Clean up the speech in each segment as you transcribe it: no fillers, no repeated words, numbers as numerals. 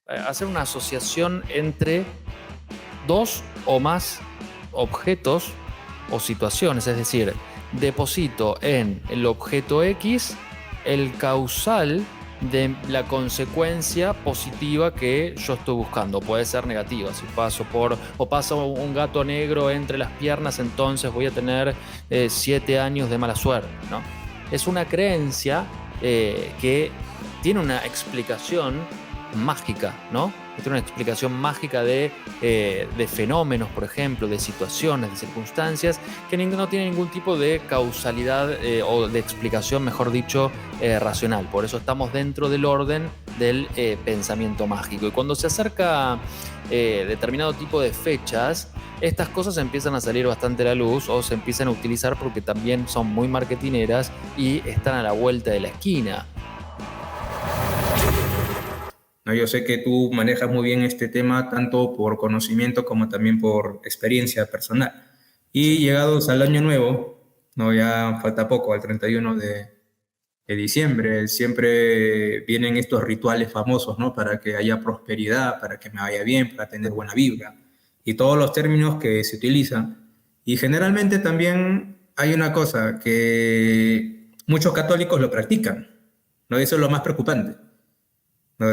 hacer una asociación entre dos o más objetos o situaciones, es decir, deposito en el objeto X el causal de la consecuencia positiva que yo estoy buscando. Puede ser negativa, si paso un gato negro entre las piernas, entonces voy a tener 7 años de mala suerte, ¿no? Es una creencia que tiene una explicación mágica, ¿no? Tiene una explicación mágica de fenómenos, por ejemplo, de situaciones, de circunstancias, que no tienen ningún tipo de causalidad o de explicación, mejor dicho, racional. Por eso estamos dentro del orden del pensamiento mágico. Y cuando se acerca determinado tipo de fechas, estas cosas empiezan a salir bastante a la luz o se empiezan a utilizar porque también son muy marketineras y están a la vuelta de la esquina. No, yo sé que tú manejas muy bien este tema tanto por conocimiento como también por experiencia personal. Y Sí. llegados al año nuevo, no, ya falta poco, al 31 de diciembre, siempre vienen estos rituales famosos, ¿no? Para que haya prosperidad, para que me vaya bien, para tener buena vibra y todos los términos que se utilizan. Y generalmente también hay una cosa que muchos católicos lo practican, ¿no? Eso es lo más preocupante. ¿No?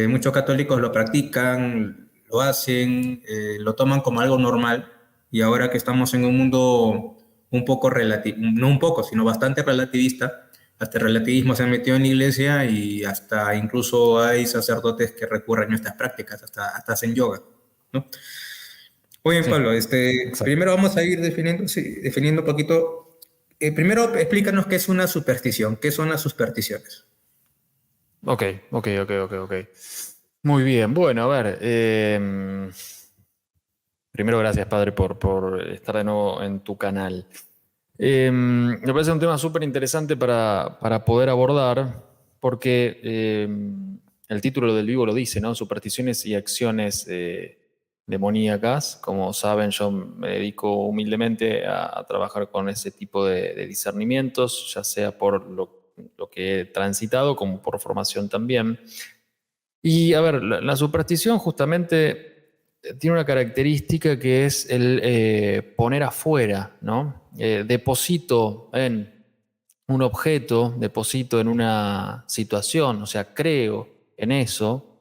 Muchos católicos lo practican, lo hacen, lo toman como algo normal y ahora que estamos en un mundo un poco relativo, no un poco, sino bastante relativista, hasta el relativismo se ha metido en la iglesia y hasta incluso hay sacerdotes que recurren a estas prácticas, hasta hacen yoga, ¿no? Oye, Sí, Pablo, exacto. primero vamos a ir definiendo, sí, definiendo un poquito. Primero explícanos qué es una superstición, qué son las supersticiones. Ok, ok. Muy bien, bueno, a ver. Primero, gracias, padre, por estar de nuevo en tu canal. Me parece un tema súper interesante para poder abordar, porque el título del vivo lo dice, ¿no? Supersticiones y acciones demoníacas. Como saben, yo me dedico humildemente a trabajar con ese tipo de discernimientos, ya sea por lo que he transitado, como por formación también. Y a ver, la superstición justamente tiene una característica que es el poner afuera, ¿no? Deposito en un objeto, deposito en una situación, o sea, creo en eso,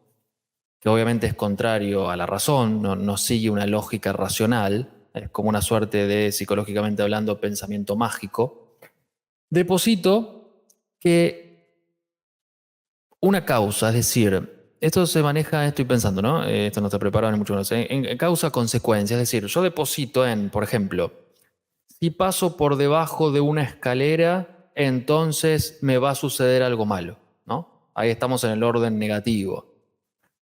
que obviamente es contrario a la razón, no sigue una lógica racional, es como una suerte de, psicológicamente hablando, pensamiento mágico. Deposito que una causa, es decir, esto se maneja, estoy pensando, ¿no? Esto no está preparado ni mucho menos. En causa-consecuencia, es decir, yo deposito en, por ejemplo, si paso por debajo de una escalera, entonces me va a suceder algo malo, ¿no? Ahí estamos en el orden negativo.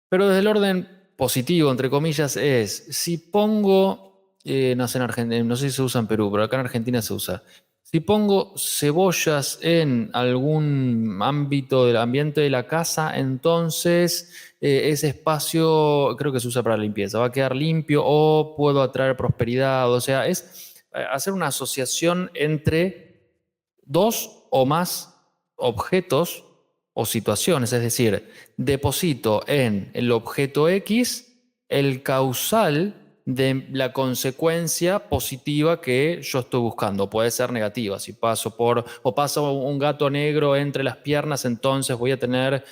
Pero desde el orden positivo, entre comillas, es, si pongo, no sé en Argentina, no sé si se usa en Perú, pero acá en Argentina se usa. Si pongo cebollas en algún ámbito del ambiente de la casa, entonces ese espacio creo que se usa para la limpieza, va a quedar limpio o puedo atraer prosperidad. O sea, es hacer una asociación entre dos o más objetos o situaciones, es decir, deposito en el objeto X el causal de la consecuencia positiva que yo estoy buscando. Puede ser negativa, si paso un gato negro entre las piernas, entonces voy a tener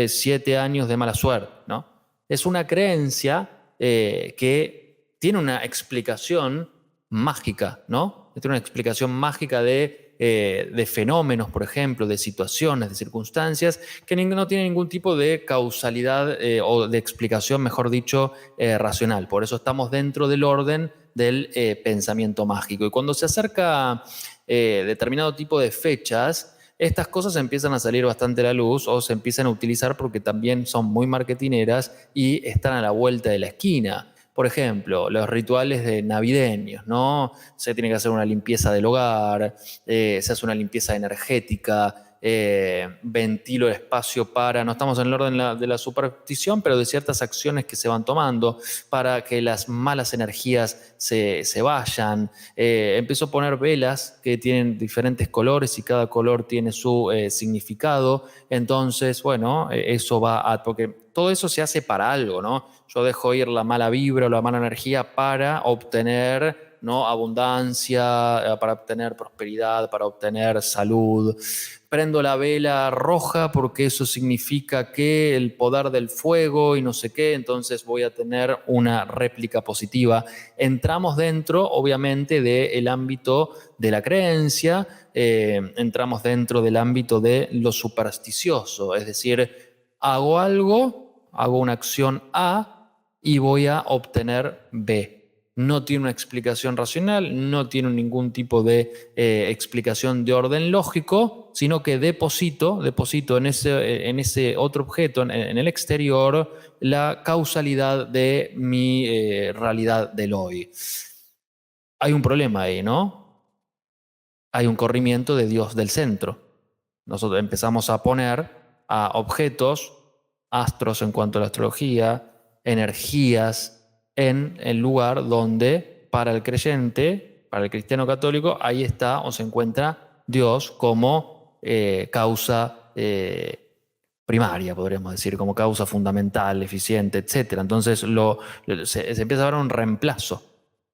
7 años de mala suerte, ¿no? Es una creencia que tiene una explicación mágica, ¿no? Tiene una explicación mágica de fenómenos, por ejemplo, de situaciones, de circunstancias, que no tienen ningún tipo de causalidad o de explicación, mejor dicho, racional. Por eso estamos dentro del orden del pensamiento mágico. Y cuando se acerca determinado tipo de fechas, estas cosas empiezan a salir bastante a la luz o se empiezan a utilizar porque también son muy marketineras y están a la vuelta de la esquina. Por ejemplo, los rituales de navideños, ¿no? Se tiene que hacer una limpieza del hogar, se hace una limpieza energética, ventilo el espacio para, no estamos en el orden de la superstición, pero de ciertas acciones que se van tomando para que las malas energías se vayan. Empiezo a poner velas que tienen diferentes colores y cada color tiene su significado. Entonces, bueno, eso va a... porque todo eso se hace para algo, ¿no? Yo dejo ir la mala vibra o la mala energía para obtener, ¿no?, abundancia, para obtener prosperidad, para obtener salud. Prendo la vela roja porque eso significa que el poder del fuego y no sé qué, entonces voy a tener una réplica positiva. Entramos dentro, obviamente, del ámbito de la creencia, entramos dentro del ámbito de lo supersticioso, es decir, hago algo, hago una acción A y voy a obtener B. No tiene una explicación racional, no tiene ningún tipo de explicación de orden lógico, sino que deposito en ese otro objeto, en el exterior, la causalidad de mi realidad del hoy. Hay un problema ahí, ¿no? Hay un corrimiento de Dios del centro. Nosotros empezamos a poner a objetos, astros en cuanto a la astrología, energías, en el lugar donde para el creyente, para el cristiano católico, ahí está o se encuentra Dios como causa primaria, podríamos decir, como causa fundamental, eficiente, etc. Entonces se empieza a ver un reemplazo.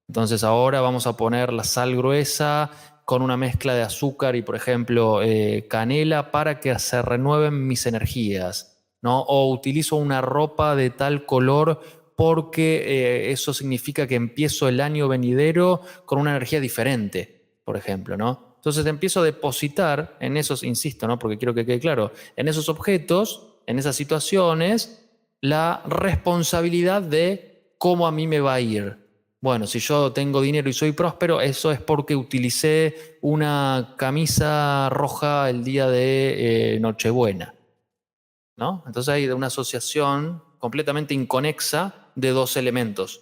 Entonces ahora vamos a poner la sal gruesa con una mezcla de azúcar y, por ejemplo, canela para que se renueven mis energías, ¿no? O utilizo una ropa de tal color porque eso significa que empiezo el año venidero con una energía diferente, por ejemplo, ¿no? Entonces empiezo a depositar en esos, insisto, ¿no?, porque quiero que quede claro, en esos objetos, en esas situaciones, la responsabilidad de cómo a mí me va a ir. Bueno, si yo tengo dinero y soy próspero, eso es porque utilicé una camisa roja el día de Nochebuena, ¿no? Entonces hay una asociación completamente inconexa de dos elementos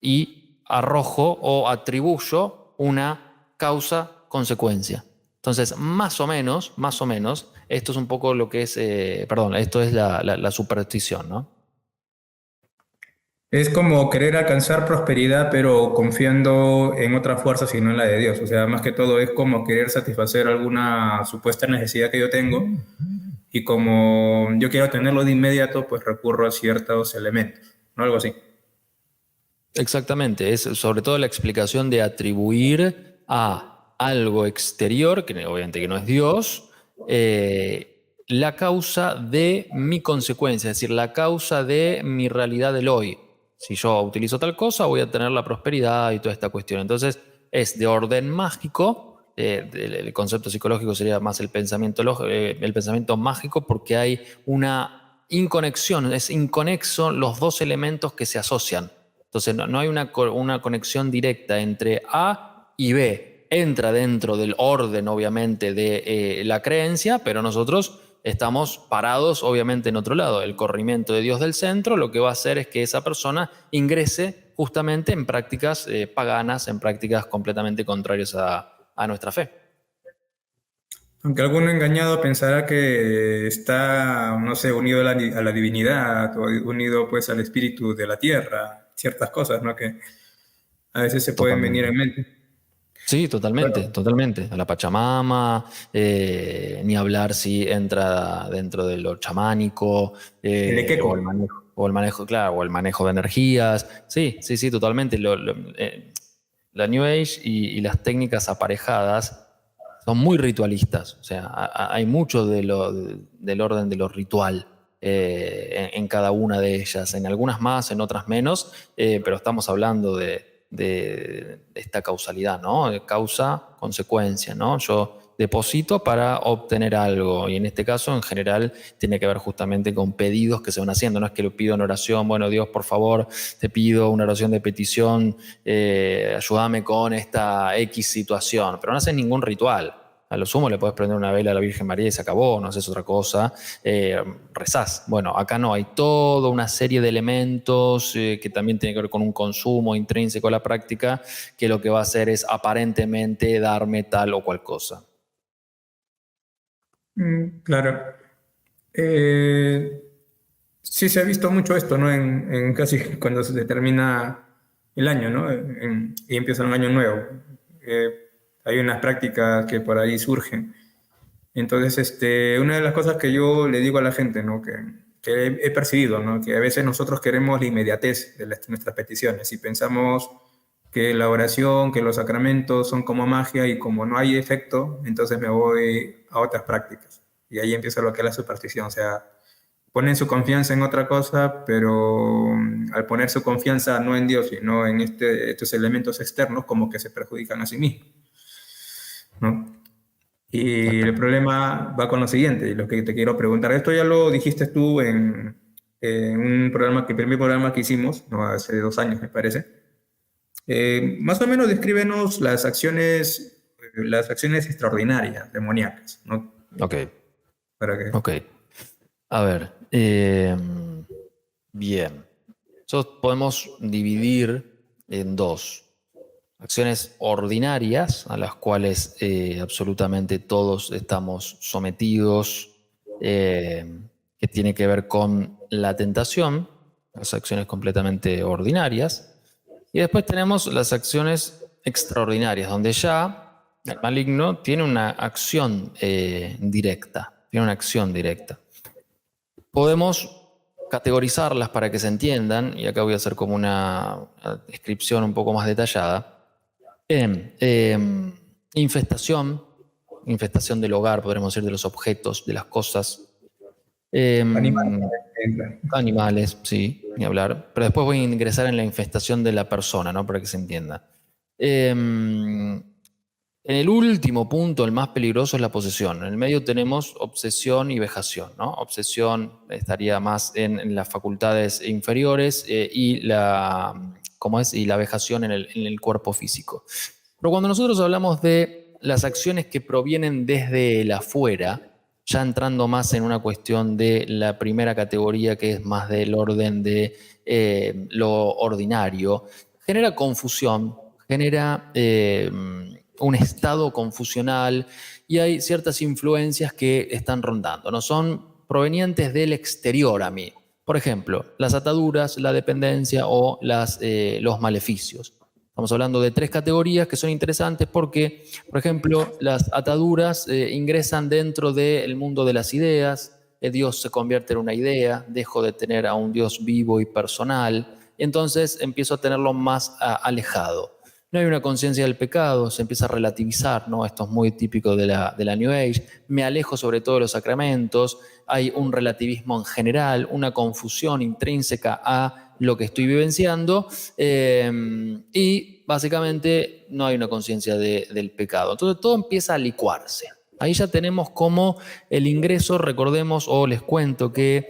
y arrojo o atribuyo una causa-consecuencia. Entonces, más o menos, esto es un poco lo que es, esto es la superstición, ¿no? Es como querer alcanzar prosperidad, pero confiando en otra fuerza, sino en la de Dios. O sea, más que todo es como querer satisfacer alguna supuesta necesidad que yo tengo y como yo quiero tenerlo de inmediato, pues recurro a ciertos elementos, ¿no? Algo así. Exactamente, es sobre todo la explicación de atribuir a algo exterior, que obviamente que no es Dios, la causa de mi consecuencia, es decir, la causa de mi realidad del hoy. Si yo utilizo tal cosa, voy a tener la prosperidad y toda esta cuestión. Entonces, es de orden mágico. El concepto psicológico sería más el pensamiento mágico, porque hay una inconexión, es inconexo los dos elementos que se asocian. Entonces no hay una conexión directa entre A y B. Entra dentro del orden, obviamente, de la creencia, pero nosotros estamos parados, obviamente, en otro lado. El corrimiento de Dios del centro lo que va a hacer es que esa persona ingrese justamente en prácticas paganas, en prácticas completamente contrarias a nuestra fe. Aunque alguno engañado pensará que está, no sé, unido a la divinidad o unido pues al espíritu de la tierra, ciertas cosas, ¿no? Que a veces se pueden venir en Totalmente. mente. Sí, totalmente, Bueno, totalmente. A la Pachamama, ni hablar si entra dentro de lo chamánico, el equeco. claro, o el manejo de energías. Sí, sí, sí, totalmente. La New Age y las técnicas aparejadas son muy ritualistas. O sea, hay mucho del orden de lo ritual en cada una de ellas. En algunas más, en otras menos, pero estamos hablando de esta causalidad, ¿no? De causa, consecuencia, ¿no? Yo deposito para obtener algo y en este caso en general tiene que ver justamente con pedidos que se van haciendo, no es que lo pido en oración, bueno, Dios, por favor, te pido una oración de petición, ayúdame con esta X situación, pero no haces ningún ritual. A lo sumo le puedes prender una vela a la Virgen María y se acabó, no haces otra cosa, rezás. Bueno, acá no, hay toda una serie de elementos que también tiene que ver con un consumo intrínseco a la práctica, que lo que va a hacer es aparentemente darme tal o cual cosa. Claro. Eh, sí se ha visto mucho esto, ¿no? En casi cuando se termina el año, ¿no? Y empieza un año nuevo. Hay unas prácticas que por ahí surgen. Entonces, una de las cosas que yo le digo a la gente, ¿no? Que he percibido, ¿no? Que a veces nosotros queremos la inmediatez de nuestras peticiones y pensamos que la oración, que los sacramentos son como magia y como no hay efecto, entonces me voy a otras prácticas. Y ahí empieza lo que es la superstición, o sea, ponen su confianza en otra cosa, pero al poner su confianza no en Dios, sino en estos elementos externos, como que se perjudican a sí mismos, ¿no? Y el problema va con lo siguiente, y lo que te quiero preguntar, esto ya lo dijiste tú en un programa, el primer programa que hicimos, ¿no? Hace 2 años me parece. Más o menos descríbenos las acciones extraordinarias, demoníacas, ¿no? Ok, Para que... ok. A ver, bien. Nosotros podemos dividir en dos. Acciones ordinarias a las cuales absolutamente todos estamos sometidos, que tiene que ver con la tentación, las acciones completamente ordinarias. Y después tenemos las acciones extraordinarias, donde ya el maligno tiene una acción directa, tiene una acción directa. Podemos categorizarlas para que se entiendan, y acá voy a hacer como una descripción un poco más detallada. Infestación, infestación del hogar, podríamos decir, de los objetos, de las cosas. Animales. Em, Animales, sí, ni hablar. Pero después voy a ingresar en la infestación de la persona, ¿no? Para que se entienda. En el último punto, el más peligroso es la posesión. En el medio tenemos obsesión y vejación, ¿no? Obsesión estaría más en las facultades inferiores ¿cómo es? Y la vejación en el cuerpo físico. Pero cuando nosotros hablamos de las acciones que provienen desde el afuera, ya entrando más en una cuestión de la primera categoría, que es más del orden de lo ordinario, genera confusión, genera un estado confusional y hay ciertas influencias que están rondando, ¿no? Son provenientes del exterior a mí. Por ejemplo, las ataduras, la dependencia o los maleficios. Estamos hablando de tres categorías que son interesantes porque, por ejemplo, las ataduras ingresan dentro del mundo de las ideas, Dios se convierte en una idea, dejo de tener a un Dios vivo y personal, entonces empiezo a tenerlo más alejado. No hay una conciencia del pecado, se empieza a relativizar, ¿no? Esto es muy típico de la New Age. Me alejo sobre todo de los sacramentos, hay un relativismo en general, una confusión intrínseca a lo que estoy vivenciando y básicamente no hay una conciencia del pecado. Entonces todo empieza a licuarse. Ahí ya tenemos como el ingreso, recordemos o les cuento que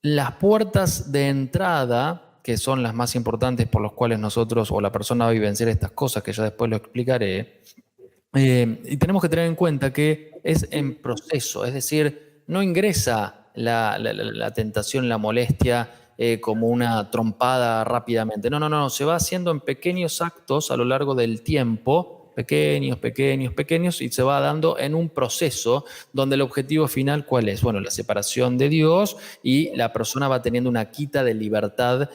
las puertas de entrada, que son las más importantes por las cuales nosotros o la persona va a vivenciar estas cosas, que ya después lo explicaré, y tenemos que tener en cuenta que es en proceso, es decir, no ingresa la tentación, la molestia como una trompada rápidamente. No, no, no, se va haciendo en pequeños actos a lo largo del tiempo, pequeños, pequeños, pequeños, y se va dando en un proceso donde el objetivo final, ¿cuál es? Bueno, la separación de Dios y la persona va teniendo una quita de libertad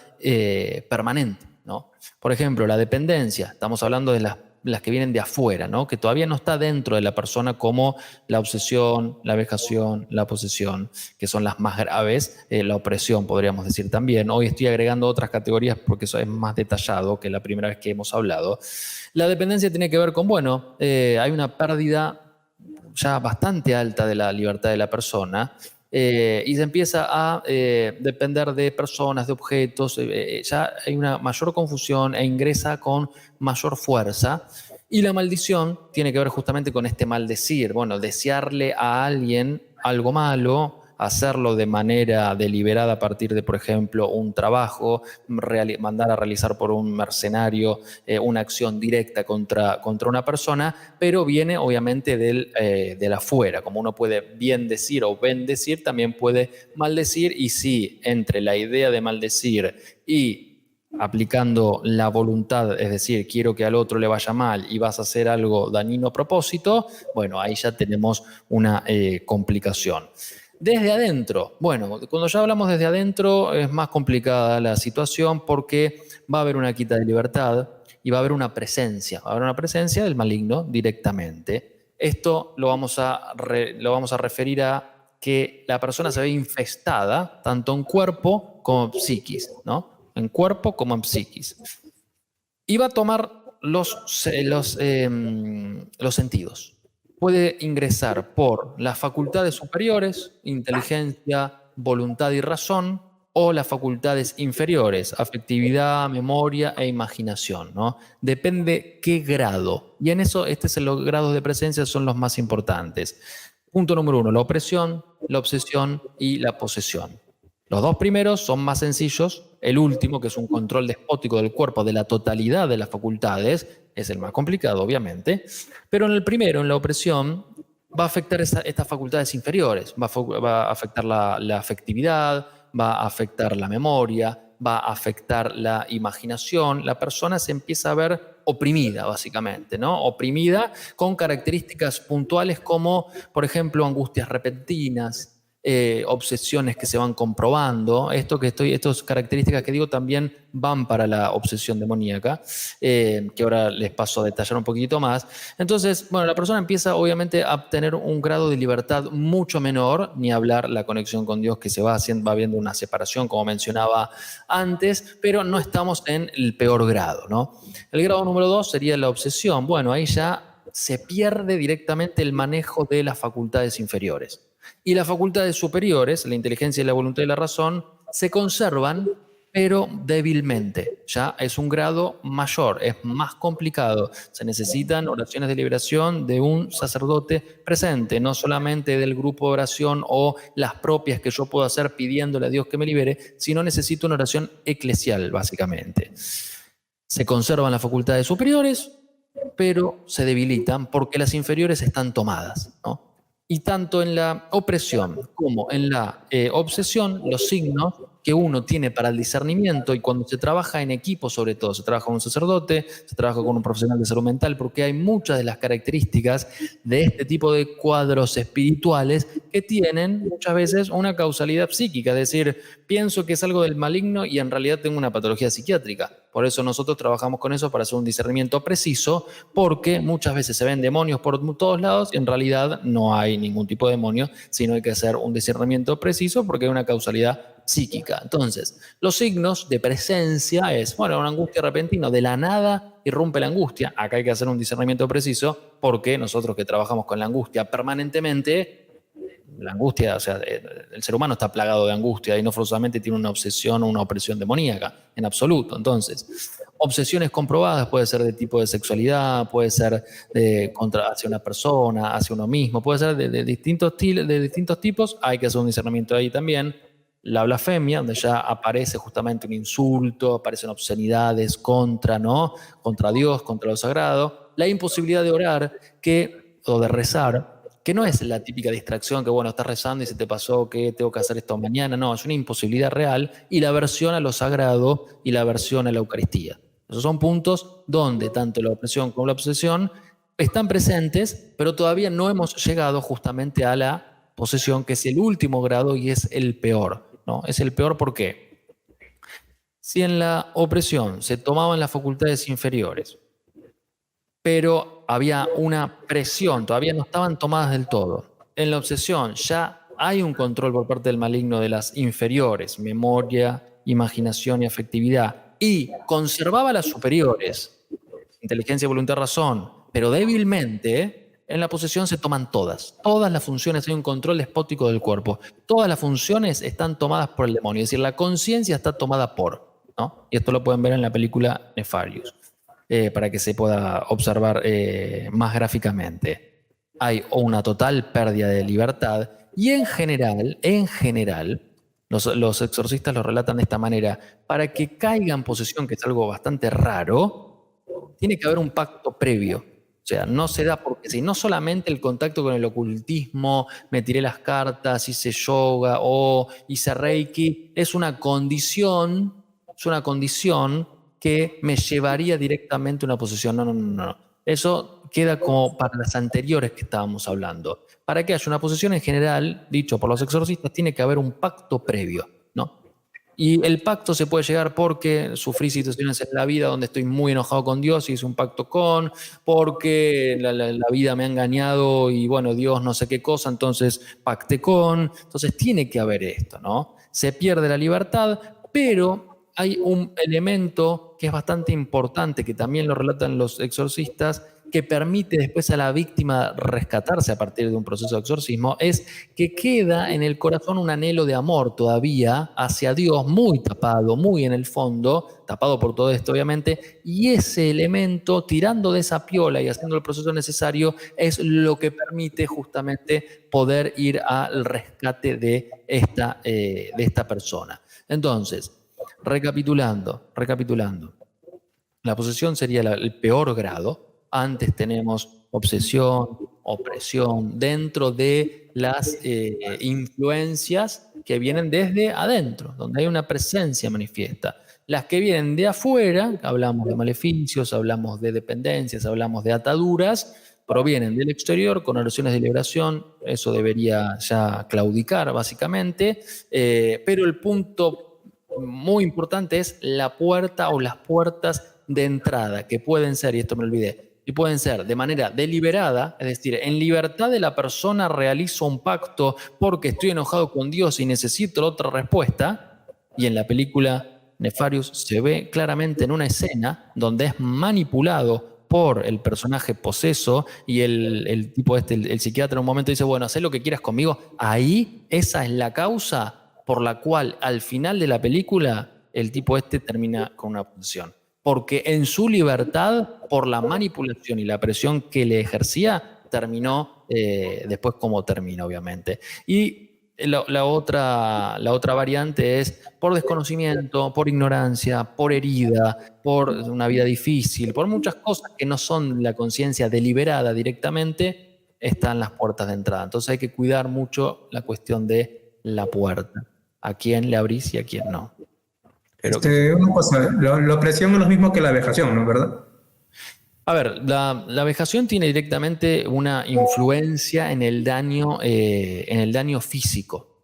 permanente, ¿no? Por ejemplo, la dependencia, estamos hablando de las que vienen de afuera, ¿no? Que todavía no está dentro de la persona, como la obsesión, la vejación, la posesión, que son las más graves, la opresión podríamos decir también. Hoy estoy agregando otras categorías porque eso es más detallado que la primera vez que hemos hablado. La dependencia tiene que ver con, bueno, hay una pérdida ya bastante alta de la libertad de la persona, y se empieza a depender de personas, de objetos, ya hay una mayor confusión e ingresa con mayor fuerza. Y la maldición tiene que ver justamente con este maldecir, bueno, desearle a alguien algo malo, hacerlo de manera deliberada a partir de, por ejemplo, un trabajo, mandar a realizar por un mercenario una acción directa contra una persona, pero viene obviamente del afuera. Como uno puede bien decir o bendecir, también puede maldecir, y si entre la idea de maldecir y aplicando la voluntad, es decir, quiero que al otro le vaya mal y vas a hacer algo dañino a propósito, bueno, ahí ya tenemos una complicación. Desde adentro, bueno, cuando ya hablamos desde adentro es más complicada la situación porque va a haber una quita de libertad y va a haber una presencia del maligno directamente. Esto lo vamos a referir a que la persona se ve infestada tanto en cuerpo como en psiquis, ¿no? En cuerpo como en psiquis. Y va a tomar los sentidos. Puede ingresar por las facultades superiores, inteligencia, voluntad y razón, o las facultades inferiores, afectividad, memoria e imaginación, ¿no? Depende qué grado. Y en eso, los grados de presencia son los más importantes. Punto número 1, la opresión, la obsesión y la posesión. Los dos primeros son más sencillos, el último, que es un control despótico del cuerpo de la totalidad de las facultades, es el más complicado, obviamente, pero en el primero, en la opresión, va a afectar estas facultades inferiores, va a afectar la afectividad, va a afectar la memoria, va a afectar la imaginación, la persona se empieza a ver oprimida, básicamente, ¿no? Oprimida con características puntuales como, por ejemplo, angustias repentinas, obsesiones que se van comprobando. Estas características que digo también van para la obsesión demoníaca, que ahora les paso a detallar un poquito más. Entonces, bueno, la persona empieza obviamente a tener un grado de libertad mucho menor, ni hablar la conexión con Dios que se va viendo una separación, como mencionaba antes, pero no estamos en el peor grado, ¿no? El grado número 2 sería la obsesión. Bueno, ahí ya se pierde directamente el manejo de las facultades inferiores. Y las facultades superiores, la inteligencia y la voluntad y la razón, se conservan, pero débilmente. Ya es un grado mayor, es más complicado. Se necesitan oraciones de liberación de un sacerdote presente, no solamente del grupo de oración o las propias que yo puedo hacer pidiéndole a Dios que me libere, sino necesito una oración eclesial, básicamente. Se conservan las facultades superiores, pero se debilitan porque las inferiores están tomadas, ¿no? Y tanto en la opresión como en la obsesión, los signos que uno tiene para el discernimiento, y cuando se trabaja en equipo, sobre todo, se trabaja con un sacerdote, se trabaja con un profesional de salud mental, porque hay muchas de las características de este tipo de cuadros espirituales que tienen muchas veces una causalidad psíquica, es decir, pienso que es algo del maligno y en realidad tengo una patología psiquiátrica. Por eso nosotros trabajamos con eso para hacer un discernimiento preciso, porque muchas veces se ven demonios por todos lados y en realidad no hay ningún tipo de demonio, sino hay que hacer un discernimiento preciso porque hay una causalidad psíquica. Entonces, los signos de presencia es, bueno, una angustia repentina, de la nada irrumpe la angustia. Acá hay que hacer un discernimiento preciso porque nosotros que trabajamos con la angustia permanentemente, la angustia, o sea, el ser humano está plagado de angustia y no forzosamente tiene una obsesión o una opresión demoníaca, en absoluto. Entonces, obsesiones comprobadas puede ser de tipo de sexualidad, puede ser hacia una persona, hacia uno mismo, puede ser de distintos tipos. Hay que hacer un discernimiento ahí también. La blasfemia, donde ya aparece justamente un insulto, aparecen obscenidades ¿no? Contra Dios, contra lo sagrado. La imposibilidad de orar o de rezar, que no es la típica distracción que, bueno, estás rezando y se te pasó que tengo que hacer esto mañana. No, es una imposibilidad real, y la aversión a lo sagrado y la aversión a la Eucaristía. Esos son puntos donde tanto la opresión como la obsesión están presentes, pero todavía no hemos llegado justamente a la posesión, que es el último grado y es el peor, ¿no? Es el peor porque si en la opresión se tomaban las facultades inferiores, pero había una presión, todavía no estaban tomadas del todo. En la obsesión ya hay un control por parte del maligno de las inferiores, memoria, imaginación y afectividad, y conservaba las superiores, inteligencia, voluntad, razón, pero débilmente. En la posesión se toman todas las funciones, hay un control despótico del cuerpo, todas las funciones están tomadas por el demonio, es decir, la conciencia está tomada ¿no? Y esto lo pueden ver en la película Nefarious. Para que se pueda observar más gráficamente. Hay una total pérdida de libertad y en general, los exorcistas lo relatan de esta manera: para que caiga en posesión, que es algo bastante raro, tiene que haber un pacto previo. O sea, no se da porque si no solamente el contacto con el ocultismo, me tiré las cartas, hice yoga o hice reiki, es una condición es una condición que me llevaría directamente a una posesión. No, no, no, no. Eso queda como para las anteriores que estábamos hablando. Para que haya una posesión en general, dicho por los exorcistas, tiene que haber un pacto previo, ¿no? Y el pacto se puede llegar porque sufrí situaciones en la vida donde estoy muy enojado con Dios y hice un pacto porque la vida me ha engañado y bueno, Dios no sé qué cosa, entonces pacté con. Entonces tiene que haber esto, ¿no? Se pierde la libertad, pero hay un elemento que es bastante importante, que también lo relatan los exorcistas, que permite después a la víctima rescatarse a partir de un proceso de exorcismo, es que queda en el corazón un anhelo de amor todavía hacia Dios, muy tapado, muy en el fondo, tapado por todo esto obviamente, y ese elemento, tirando de esa piola y haciendo el proceso necesario, es lo que permite justamente poder ir al rescate de esta persona. Entonces, recapitulando, la posesión sería el peor grado. Antes tenemos obsesión, opresión, dentro de las influencias que vienen desde adentro, donde hay una presencia manifiesta. Las que vienen de afuera, hablamos de maleficios, hablamos de dependencias, hablamos de ataduras, provienen del exterior con oraciones de liberación, eso debería ya claudicar básicamente, pero el punto muy importante es la puerta o las puertas de entrada, que pueden ser, y esto me olvidé, y pueden ser de manera deliberada, es decir, en libertad de la persona realizo un pacto porque estoy enojado con Dios y necesito otra respuesta, y en la película Nefarious se ve claramente en una escena donde es manipulado por el personaje poseso y el tipo el psiquiatra en un momento dice, bueno, haz lo que quieras conmigo, ahí esa es la causa por la cual al final de la película el tipo termina con una posesión. Porque en su libertad, por la manipulación y la presión que le ejercía, terminó después como termina, obviamente. Y la otra variante es por desconocimiento, por ignorancia, por herida, por una vida difícil, por muchas cosas que no son la conciencia deliberada directamente, están las puertas de entrada. Entonces hay que cuidar mucho la cuestión de la puerta. A quién le abrís y a quién no. Una cosa, la opresión es lo mismo que la vejación, ¿no es verdad? A ver, la vejación tiene directamente una influencia en el daño físico.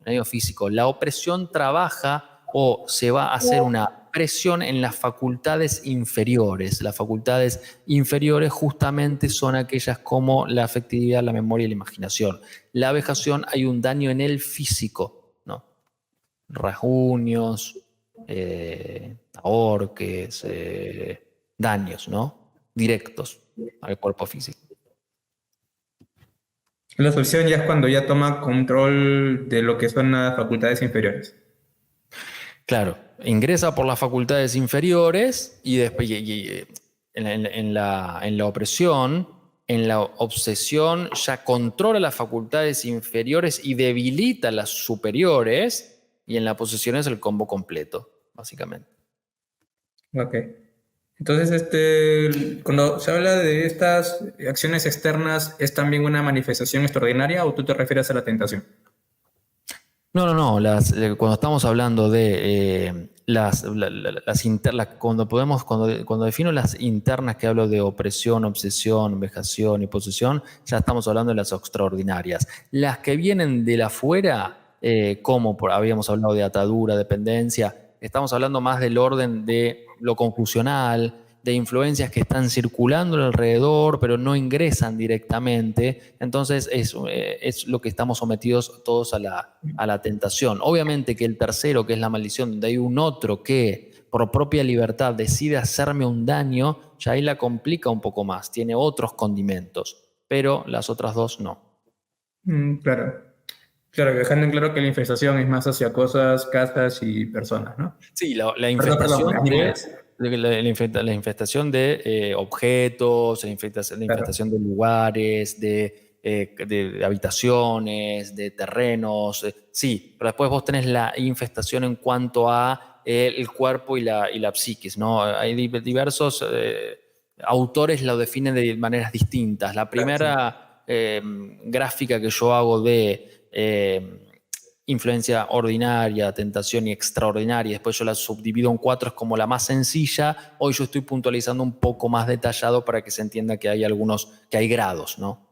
La opresión trabaja o se va a hacer una presión en las facultades inferiores. Las facultades inferiores justamente son aquellas como la afectividad, la memoria y la imaginación. La vejación hay un daño en el físico, ¿no? Rasguños, ahorques, daños, ¿no? Directos al cuerpo físico. La solución ya es cuando ya toma control de lo que son las facultades inferiores. Claro, ingresa por las facultades inferiores y después en la opresión, en la obsesión, ya controla las facultades inferiores y debilita las superiores, y en la posesión es el combo completo, básicamente. Ok. Entonces, cuando se habla de estas acciones externas, ¿es también una manifestación extraordinaria o tú te refieres a la tentación? No. Cuando estamos hablando de cuando defino las internas, que hablo de opresión, obsesión, vejación y posesión, ya estamos hablando de las extraordinarias. Las que vienen de la afuera, habíamos hablado de atadura, dependencia, estamos hablando más del orden de lo confusional, de influencias que están circulando alrededor, pero no ingresan directamente. Entonces es lo que estamos sometidos todos a la tentación. Obviamente que el tercero, que es la maldición, donde hay un otro que por propia libertad decide hacerme un daño, ya ahí la complica un poco más, tiene otros condimentos, pero las otras dos no. Claro. Claro, dejando en claro que la infestación es más hacia cosas, casas y personas, ¿no? Sí, la infestación Perdón, animales. la infestación de objetos, la infestación de lugares, de habitaciones, de terrenos. Sí, pero después vos tenés la infestación en cuanto a el cuerpo y la psiquis, ¿no? Hay diversos autores lo definen de maneras distintas. La primera gráfica que yo hago de influencia ordinaria, tentación y extraordinaria, después yo la subdivido en 4, es como la más sencilla. Hoy yo estoy puntualizando un poco más detallado para que se entienda que que hay grados, ¿no?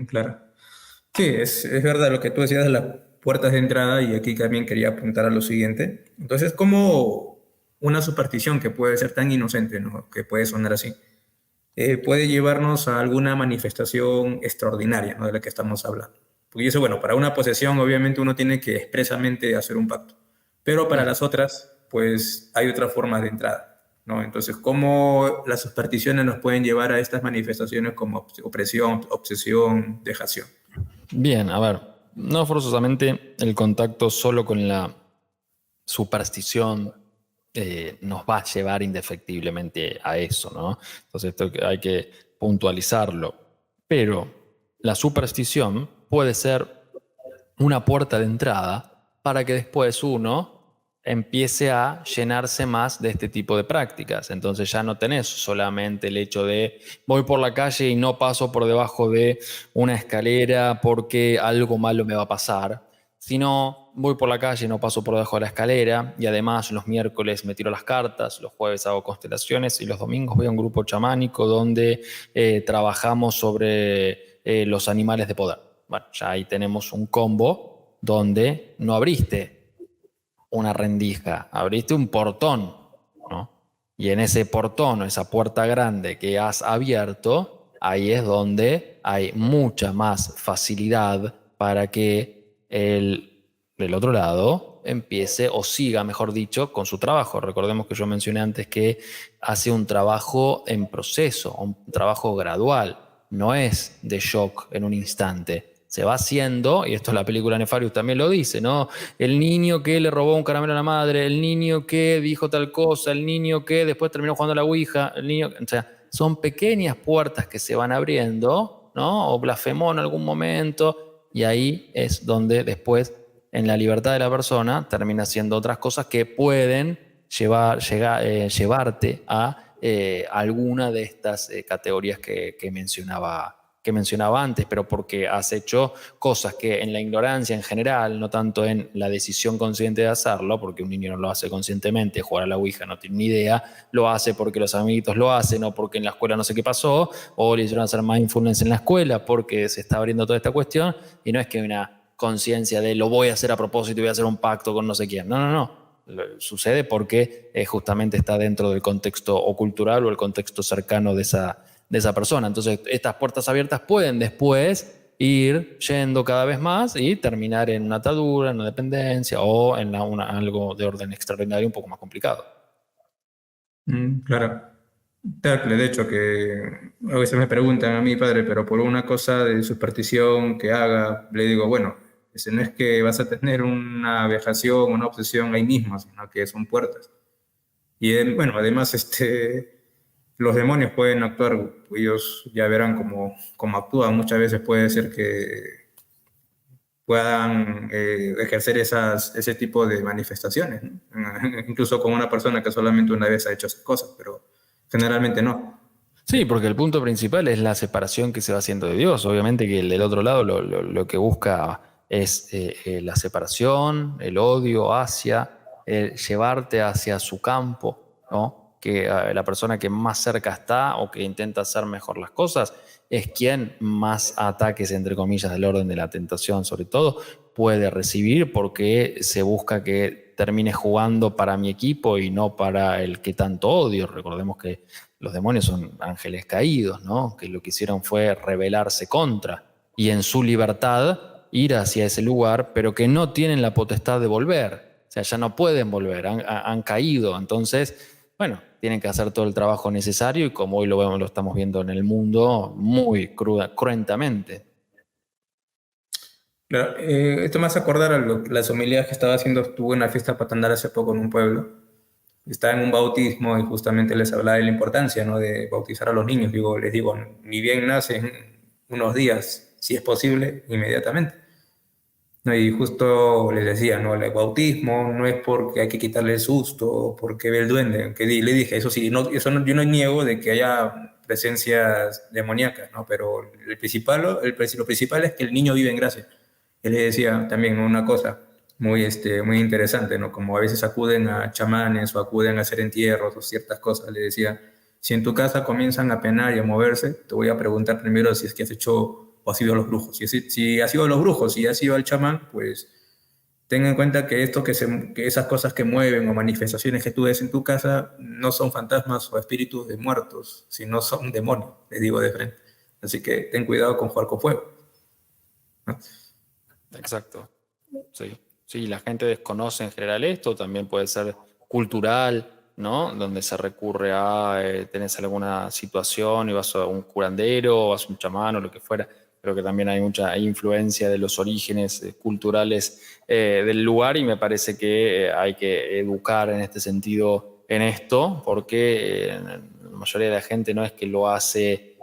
Claro. Sí, es verdad lo que tú decías de las puertas de entrada y aquí también quería apuntar a lo siguiente. Entonces, como una superstición que puede ser tan inocente, ¿no? Que puede sonar así, puede llevarnos a alguna manifestación extraordinaria, ¿no? De la que estamos hablando. Porque eso, bueno, para una posesión obviamente uno tiene que expresamente hacer un pacto, pero para Claro. las otras, pues hay otras formas de entrada, ¿no? Entonces, ¿cómo las supersticiones nos pueden llevar a estas manifestaciones como opresión, obsesión, dejación? Bien, a ver, no forzosamente el contacto solo con la superstición nos va a llevar indefectiblemente a eso, ¿no? Entonces esto hay que puntualizarlo. Pero la superstición puede ser una puerta de entrada para que después uno empiece a llenarse más de este tipo de prácticas. Entonces ya no tenés solamente el hecho de voy por la calle y no paso por debajo de una escalera porque algo malo me va a pasar, sino voy por la calle y no paso por debajo de la escalera, y además los miércoles me tiro las cartas, los jueves hago constelaciones y los domingos voy a un grupo chamánico donde trabajamos sobre los animales de poder. Bueno, ya ahí tenemos un combo donde no abriste una rendija, abriste un portón, ¿no? Y en ese portón o esa puerta grande que has abierto, ahí es donde hay mucha más facilidad para que el otro lado empiece o siga, mejor dicho, con su trabajo. Recordemos que yo mencioné antes que hace un trabajo en proceso, un trabajo gradual, no es de shock en un instante. Se va haciendo, y esto la película Nefarious también lo dice, ¿no? El niño que le robó un caramelo a la madre, el niño que dijo tal cosa, el niño que después terminó jugando a la Ouija, el niño, o sea, son pequeñas puertas que se van abriendo, ¿no? O blasfemó en algún momento, y ahí es donde después, en la libertad de la persona, termina haciendo otras cosas que pueden llevarte a alguna de estas categorías que mencionaba antes, pero porque has hecho cosas que en la ignorancia en general, no tanto en la decisión consciente de hacerlo, porque un niño no lo hace conscientemente, jugar a la Ouija no tiene ni idea, lo hace porque los amiguitos lo hacen, o porque en la escuela no sé qué pasó, o le hicieron hacer mindfulness en la escuela porque se está abriendo toda esta cuestión, y no es que una conciencia de lo voy a hacer a propósito y voy a hacer un pacto con no sé quién. No, no, no. Sucede porque justamente está dentro del contexto o cultural o el contexto cercano de esa persona. Entonces, estas puertas abiertas pueden después ir yendo cada vez más y terminar en una atadura, en una dependencia o en algo de orden extraordinario un poco más complicado. Claro. Claro, de hecho, que a veces me preguntan a mi padre, pero por una cosa de superstición que haga, le digo, bueno, ese no es que vas a tener una vejación, una obsesión ahí mismo, sino que son puertas. Y bueno, además, los demonios pueden actuar, ellos ya verán cómo actúan. Muchas veces puede ser que puedan ejercer ese tipo de manifestaciones, ¿no? Incluso con una persona que solamente una vez ha hecho esas cosas, pero generalmente no. Sí, porque el punto principal es la separación que se va haciendo de Dios. Obviamente que el del otro lado lo que busca es la separación, el odio hacia, llevarte hacia su campo, ¿no? Que la persona que más cerca está o que intenta hacer mejor las cosas es quien más ataques, entre comillas, del orden de la tentación, sobre todo, puede recibir, porque se busca que termine jugando para mi equipo y no para el que tanto odio. Recordemos que los demonios son ángeles caídos, ¿no? Que lo que hicieron fue rebelarse contra y en su libertad ir hacia ese lugar, pero que no tienen la potestad de volver. O sea, ya no pueden volver, han caído. Entonces, bueno, tienen que hacer todo el trabajo necesario y como hoy lo vemos, lo estamos viendo en el mundo muy cruentamente. Claro, esto me hace acordar a las homilías que estaba haciendo, estuve en una fiesta patronal hace poco en un pueblo. Estaba en un bautismo y justamente les hablaba de la importancia, ¿no? De bautizar a los niños. Les digo, ni bien nacen unos días, si es posible, inmediatamente. ¿No? Y justo les decía, ¿no? El bautismo no es porque hay que quitarle el susto o porque ve el duende. Que le dije, eso sí, no, eso yo no niego de que haya presencias demoníacas, ¿no? Pero lo principal es que el niño vive en gracia. Él le decía también, ¿no?, una cosa muy interesante, ¿no? Como a veces acuden a chamanes o acuden a hacer entierros o ciertas cosas, le decía, si en tu casa comienzan a penar y a moverse, te voy a preguntar primero si es que has hecho o has ido a los brujos. Si has ido a los brujos y has ido al chamán, pues ten en cuenta que que esas cosas que mueven o manifestaciones que tú ves en tu casa no son fantasmas o espíritus de muertos, sino son demonios, le digo de frente. Así que ten cuidado con jugar con fuego, ¿no? Exacto. Sí. Sí, la gente desconoce en general esto, también puede ser cultural, ¿no? Donde se recurre a, tenés alguna situación y vas a un curandero, vas a un chamán o lo que fuera. Creo que también hay mucha influencia de los orígenes culturales del lugar y me parece que hay que educar en este sentido en esto, porque la mayoría de la gente no es que lo hace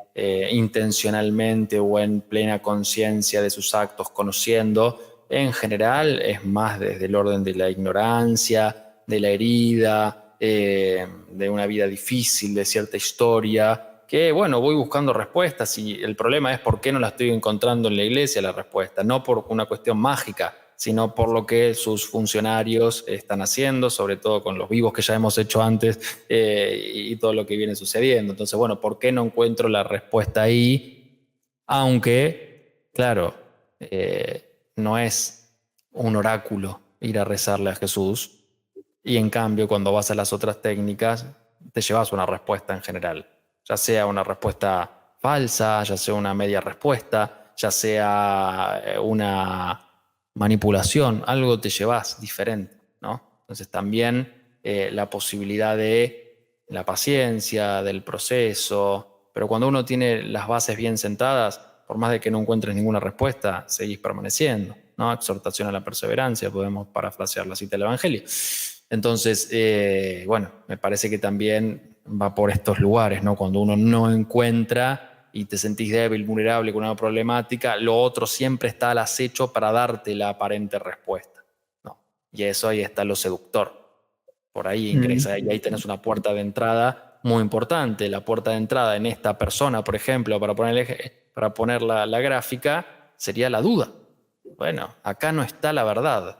intencionalmente o en plena conciencia de sus actos, conociendo. En general es más desde el orden de la ignorancia, de la herida, de una vida difícil, de cierta historia, que bueno, voy buscando respuestas y el problema es por qué no la estoy encontrando en la iglesia la respuesta, no por una cuestión mágica, sino por lo que sus funcionarios están haciendo, sobre todo con los vivos que ya hemos hecho antes y todo lo que viene sucediendo. Entonces, bueno, ¿por qué no encuentro la respuesta ahí? Aunque, claro, no es un oráculo ir a rezarle a Jesús y en cambio cuando vas a las otras técnicas te llevas una respuesta en general, ya sea una respuesta falsa, ya sea una media respuesta, ya sea una manipulación, algo te llevas diferente, ¿no? Entonces también la posibilidad de la paciencia, del proceso, pero cuando uno tiene las bases bien sentadas, por más de que no encuentres ninguna respuesta, seguís permaneciendo, ¿no? Exhortación a la perseverancia, podemos parafrasear la cita del Evangelio. Entonces, bueno, me parece que también va por estos lugares, ¿no? Cuando uno no encuentra y te sentís débil, vulnerable con una problemática, lo otro siempre está al acecho para darte la aparente respuesta, ¿no? Y eso ahí está lo seductor. Por ahí ingresa y ahí tenés una puerta de entrada muy importante. La puerta de entrada en esta persona, por ejemplo, para poner la gráfica, sería la duda. Bueno, acá no está la verdad.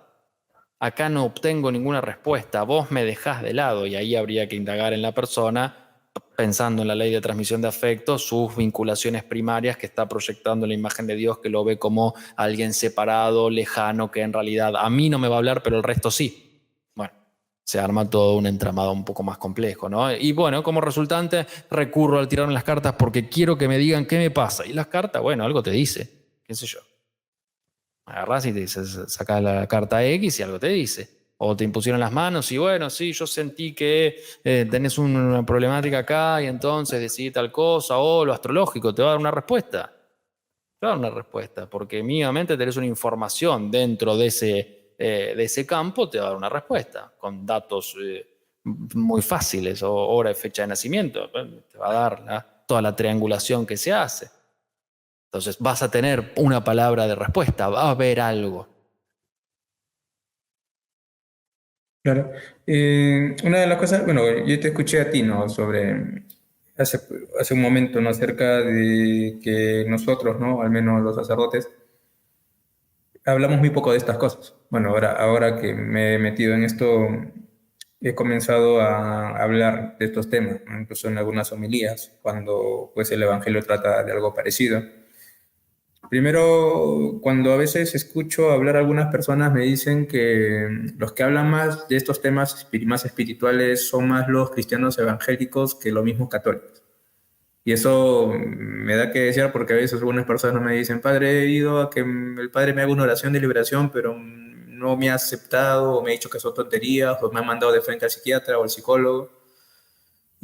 Acá no obtengo ninguna respuesta, vos me dejás de lado y ahí habría que indagar en la persona pensando en la ley de transmisión de afecto, sus vinculaciones primarias que está proyectando la imagen de Dios que lo ve como alguien separado, lejano, que en realidad a mí no me va a hablar, pero el resto sí. Bueno, se arma todo un entramado un poco más complejo, ¿no? Y bueno, como resultante recurro al tirarme las cartas porque quiero que me digan qué me pasa. Y las cartas, bueno, algo te dice, qué sé yo. Agarrás y te dices, sacás la carta X y algo te dice. O te impusieron las manos y bueno, sí, yo sentí que tenés una problemática acá y entonces decidí tal cosa, o lo astrológico te va a dar una respuesta. Te va a dar una respuesta, porque mínimamente tenés una información dentro de ese campo, te va a dar una respuesta, con datos muy fáciles, o hora y fecha de nacimiento, te va a dar toda la triangulación que se hace. Entonces vas a tener una palabra de respuesta, va a haber algo. Claro. Una de las cosas, bueno, yo te escuché a ti, ¿no? Sobre, hace, hace un momento, ¿no? Acerca de que nosotros, ¿no? Al menos los sacerdotes, hablamos muy poco de estas cosas. Bueno, ahora que me he metido en esto, he comenzado a hablar de estos temas, ¿no? Incluso en algunas homilías, cuando pues el Evangelio trata de algo parecido. Primero, cuando a veces escucho hablar a algunas personas, me dicen que los que hablan más de estos temas más espirituales son más los cristianos evangélicos que los mismos católicos. Y eso me da que desear porque a veces algunas personas me dicen, padre, he ido a que el padre me haga una oración de liberación, pero no me ha aceptado o me ha dicho que son tonterías o me ha mandado de frente al psiquiatra o al psicólogo.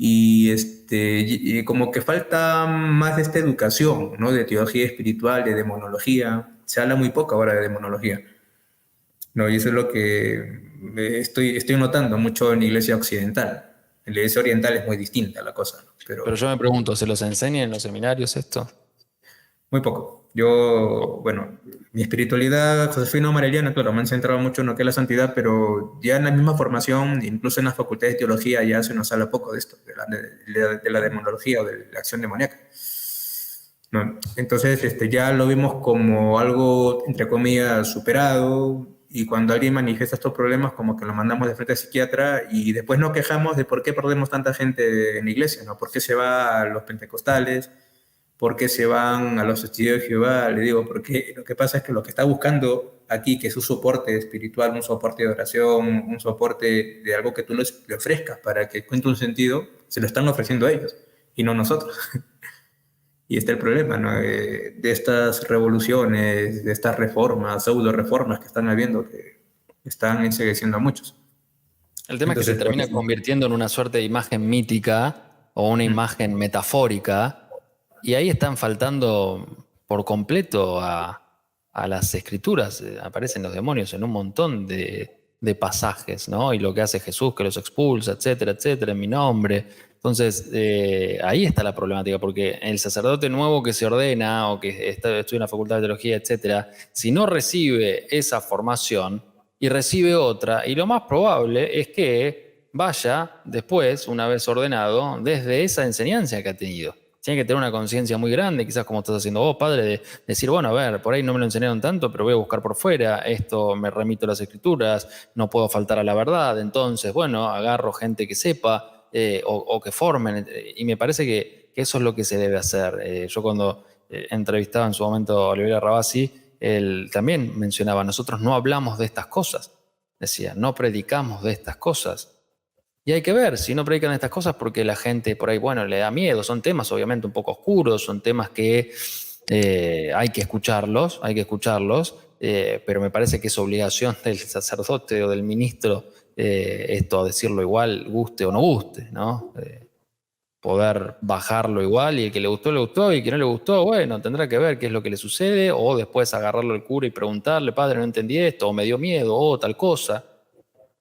Y como que falta más de esta educación, ¿no? De teología espiritual, de demonología. Se habla muy poco ahora de demonología, ¿no? Y eso es lo que estoy notando mucho en la iglesia occidental. En la iglesia oriental es muy distinta la cosa, ¿no? Pero Pero yo me pregunto, ¿se los enseña en los seminarios esto? muy poco. Yo, bueno, mi espiritualidad josefino mareliana, claro, me han centrado mucho en lo que es la santidad, pero ya en la misma formación, incluso en las facultades de teología, ya se nos habla poco de esto, de la demonología o de la acción demoníaca. ¿no? Entonces, ya lo vimos como algo, entre comillas, superado, y cuando alguien manifiesta estos problemas, como que lo mandamos de frente al psiquiatra y después nos quejamos de por qué perdemos tanta gente en la iglesia, ¿no? ¿Por qué se va a los pentecostales? ¿Por qué se van a los testigos de Jehová? Le digo, porque lo que pasa es que lo que está buscando aquí, que es un soporte espiritual, un soporte de oración, un soporte de algo que tú le ofrezcas para que cuente un sentido, se lo están ofreciendo a ellos y no nosotros. Y está el problema, ¿no? De estas revoluciones, de estas reformas, pseudo reformas que están habiendo, que están ensegueciendo a muchos. El tema es que se Entonces, creo que termina convirtiendo en una suerte de imagen mítica o una imagen metafórica, y ahí están faltando por completo a las escrituras. Aparecen los demonios en un montón de pasajes, ¿no? Y lo que hace Jesús, que los expulsa, etcétera, etcétera, en mi nombre. Entonces, ahí está la problemática, porque el sacerdote nuevo que se ordena o que estudia en la facultad de teología, etcétera, si no recibe esa formación y recibe otra, y lo más probable es que vaya después, una vez ordenado, desde esa enseñanza que ha tenido. Tiene que tener una conciencia muy grande, quizás como estás haciendo vos, padre, de decir, bueno, a ver, por ahí no me lo enseñaron tanto, pero voy a buscar por fuera, esto me remito a las escrituras, no puedo faltar a la verdad, entonces, bueno, agarro gente que sepa o que formen, y me parece que eso es lo que se debe hacer. Yo cuando entrevistaba en su momento a Oliveira Rabasi, él también mencionaba, nosotros no hablamos de estas cosas, decía, no predicamos de estas cosas. Y hay que ver si no predican estas cosas porque la gente por ahí, bueno, le da miedo. Son temas obviamente un poco oscuros, son temas que hay que escucharlos, pero me parece que es obligación del sacerdote o del ministro esto, decirlo igual, guste o no guste, ¿no? Poder bajarlo igual y el que le gustó y el que no le gustó, bueno, tendrá que ver qué es lo que le sucede o después agarrarlo al cura y preguntarle, padre, no entendí esto, o me dio miedo, o tal cosa.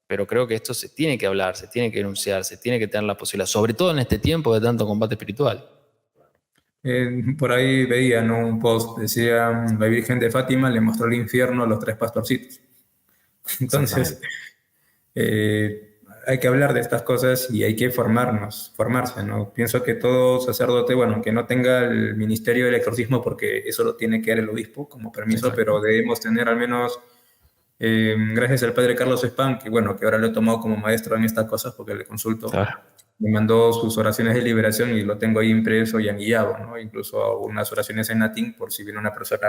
Pero creo que esto se tiene que hablar, se tiene que denunciar, se tiene que tener la posibilidad, sobre todo en este tiempo de tanto combate espiritual. por ahí veía, ¿no? Un post, decía, la Virgen de Fátima le mostró el infierno a los tres pastorcitos. Entonces, Exactamente. hay que hablar de estas cosas y hay que formarse, ¿no? Pienso que todo sacerdote, bueno, que no tenga el ministerio del exorcismo, porque eso lo tiene que dar el obispo como permiso, pero Exacto. debemos tener al menos, gracias al padre Carlos Spam, que bueno, que ahora lo he tomado como maestro en estas cosas porque le consulto, Claro. me mandó sus oraciones de liberación y lo tengo ahí impreso y anillado, ¿no? Incluso algunas oraciones en latín por si viene una persona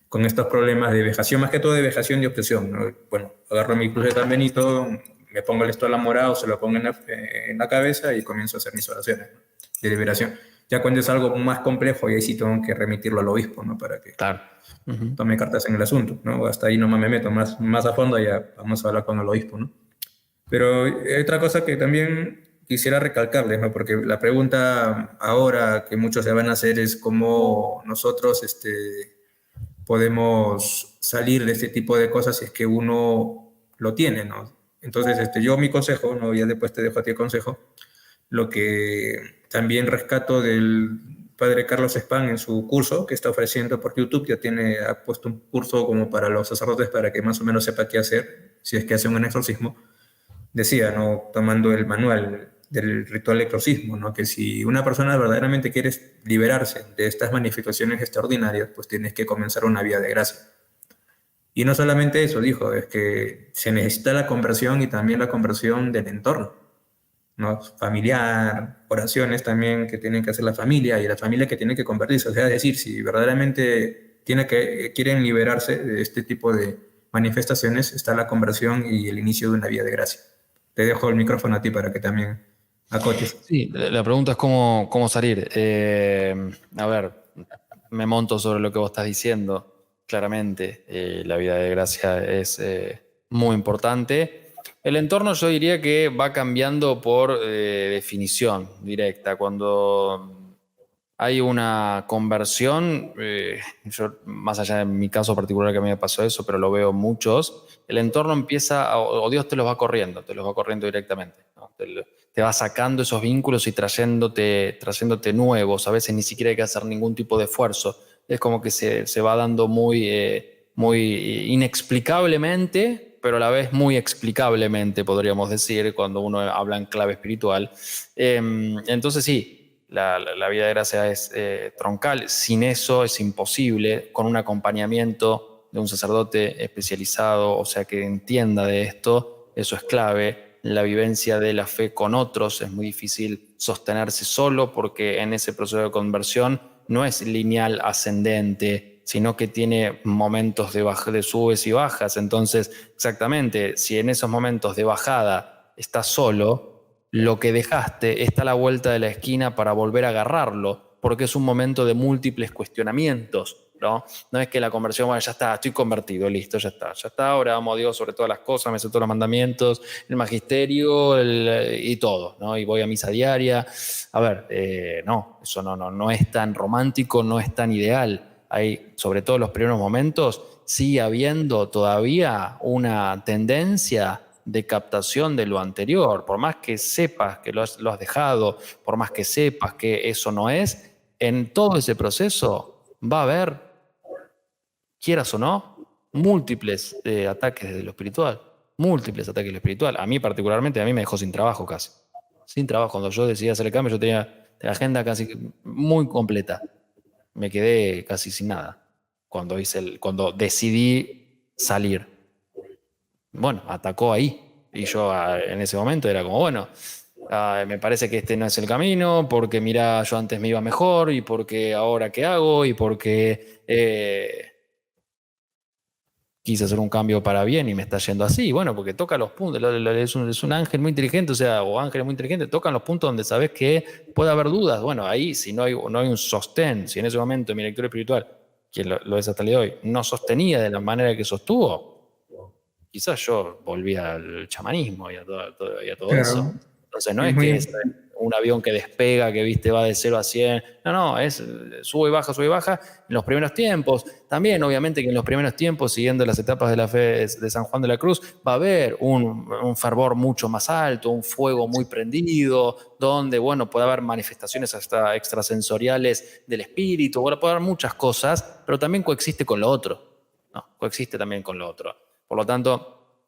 con estos problemas de vejación, más que todo de vejación y obsesión, ¿no? Bueno, agarro mi cruz de San Benito, me pongo el estola morado, se lo pongo en la cabeza y comienzo a hacer mis oraciones, ¿no? De liberación. Ya cuando es algo más complejo, y ahí sí tengo que remitirlo al obispo, ¿no? Para que Claro. Uh-huh. tome cartas en el asunto, ¿no? Hasta ahí no me meto más a fondo, ya vamos a hablar con el obispo, ¿no? Pero hay otra cosa que también quisiera recalcarles, ¿no? Porque la pregunta ahora que muchos se van a hacer es cómo nosotros podemos salir de este tipo de cosas si es que uno lo tiene, ¿no? Entonces, yo mi consejo, ¿no? Ya después te dejo a ti el consejo, lo que también rescato del padre Carlos Spam en su curso que está ofreciendo por YouTube, ha puesto un curso como para los sacerdotes para que más o menos sepa qué hacer si es que hacen un exorcismo. Decía, ¿no? Tomando el manual del ritual de exorcismo, ¿no? Que si una persona verdaderamente quiere liberarse de estas manifestaciones extraordinarias, pues tienes que comenzar una vía de gracia. Y no solamente eso, dijo, es que se necesita la conversión y también la conversión del entorno, ¿no? Familiar, oraciones también que tienen que hacer la familia y la familia que tiene que convertirse. O sea, es decir, si verdaderamente quieren liberarse de este tipo de manifestaciones, está la conversión y el inicio de una vía de gracia. Te dejo el micrófono a ti para que también acotes. Sí, la pregunta es cómo salir. A ver, me monto sobre lo que vos estás diciendo. Claramente, la vida de gracia es muy importante. El entorno yo diría que va cambiando por definición directa. Cuando hay una conversión, yo más allá de mi caso particular que a mí me pasó eso, pero lo veo muchos, el entorno empieza, o Dios te los va corriendo directamente, ¿no? Te va sacando esos vínculos y trayéndote nuevos. A veces ni siquiera hay que hacer ningún tipo de esfuerzo. Es como que se va dando muy inexplicablemente, pero a la vez muy explicablemente, podríamos decir, cuando uno habla en clave espiritual. Entonces sí, la vida de gracia es troncal. Sin eso es imposible, con un acompañamiento de un sacerdote especializado, o sea, que entienda de esto, eso es clave. La vivencia de la fe con otros es muy difícil sostenerse solo, porque en ese proceso de conversión no es lineal ascendente, sino que tiene momentos de subes y bajas. Entonces, exactamente, si en esos momentos de bajada estás solo, lo que dejaste está a la vuelta de la esquina para volver a agarrarlo, porque es un momento de múltiples cuestionamientos, ¿no? No es que la conversión, bueno, ya está, estoy convertido, listo, ya está, ahora amo a Dios sobre todas las cosas, me sé todos los mandamientos, el magisterio y todo, ¿no? Y voy a misa diaria. A ver, no, eso no es tan romántico, no es tan ideal. Hay, sobre todo en los primeros momentos, sigue habiendo todavía una tendencia de captación de lo anterior. Por más que sepas que lo has dejado, por más que sepas que eso no es, en todo ese proceso va a haber, quieras o no, múltiples ataques de lo espiritual. Múltiples ataques de lo espiritual. A mí particularmente, a mí me dejó sin trabajo casi. Sin trabajo. Cuando yo decidí hacer el cambio, yo tenía la agenda casi muy completa. Me quedé casi sin nada cuando decidí salir. Bueno, atacó ahí. Y yo en ese momento era como, bueno, me parece que este no es el camino, porque mira, yo antes me iba mejor, y porque ahora qué hago, y porque quise hacer un cambio para bien y me está yendo así. Bueno, porque toca los puntos, es un ángel muy inteligente, o sea, o ángeles muy inteligentes, tocan los puntos donde sabes que puede haber dudas. Bueno, ahí si no hay un sostén, si en ese momento mi lectura espiritual, quien lo es hasta el día de hoy, no sostenía de la manera que sostuvo, quizás yo volví al chamanismo y a todo eso. Claro, Entonces no es es muy que es un avión que despega, que viste va de 0 a 100. No, es sube y baja. En los primeros tiempos, también obviamente que en los primeros tiempos, siguiendo las etapas de la fe de San Juan de la Cruz, va a haber un fervor mucho más alto, un fuego muy prendido, donde, bueno, puede haber manifestaciones hasta extrasensoriales del espíritu, bueno, puede haber muchas cosas, pero también coexiste con lo otro, ¿no? Coexiste también con lo otro. Por lo tanto,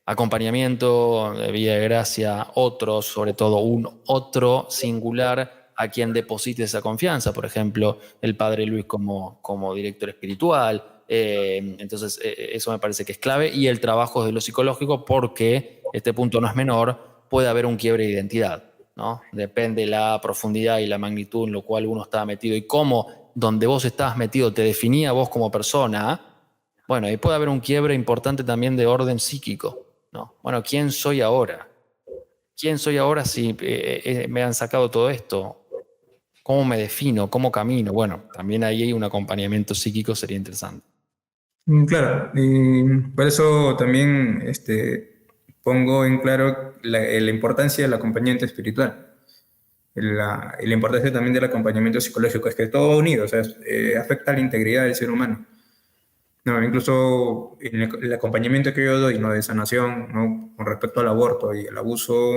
acompañamiento, vía de gracia, otro, sobre todo un otro singular a quien deposite esa confianza. Por ejemplo, el padre Luis como director espiritual. Entonces, eso me parece que es clave. Y el trabajo de lo psicológico, porque este punto no es menor, puede haber un quiebre de identidad, ¿no? Depende la profundidad y la magnitud en lo cual uno estaba metido y cómo donde vos estabas metido te definía vos como persona. Bueno, y puede haber un quiebre importante también de orden psíquico, ¿no? Bueno, ¿quién soy ahora? ¿Quién soy ahora si me han sacado todo esto? ¿Cómo me defino? ¿Cómo camino? Bueno, también ahí hay un acompañamiento psíquico, sería interesante. Claro, y por eso también pongo en claro la importancia del acompañamiento espiritual, la importancia también del acompañamiento psicológico, es que todo va unido, o sea, afecta a la integridad del ser humano. No, incluso el acompañamiento que yo doy, ¿no? De sanación, ¿no? Con respecto al aborto y el abuso,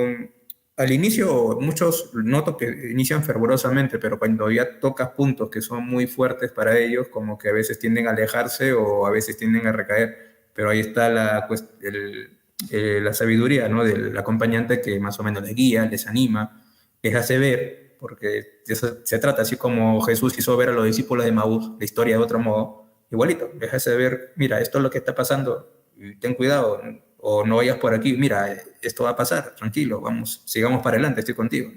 al inicio muchos noto que inician fervorosamente, pero cuando ya tocas puntos que son muy fuertes para ellos, como que a veces tienden a alejarse o a veces tienden a recaer. Pero ahí está la sabiduría, ¿no? Del acompañante que más o menos les guía, les anima, les hace ver, porque de eso se trata, así como Jesús hizo ver a los discípulos de Maús la historia de otro modo. Igualito, déjase ver, mira, esto es lo que está pasando, ten cuidado, o no vayas por aquí, mira, esto va a pasar, tranquilo, vamos, sigamos para adelante, estoy contigo.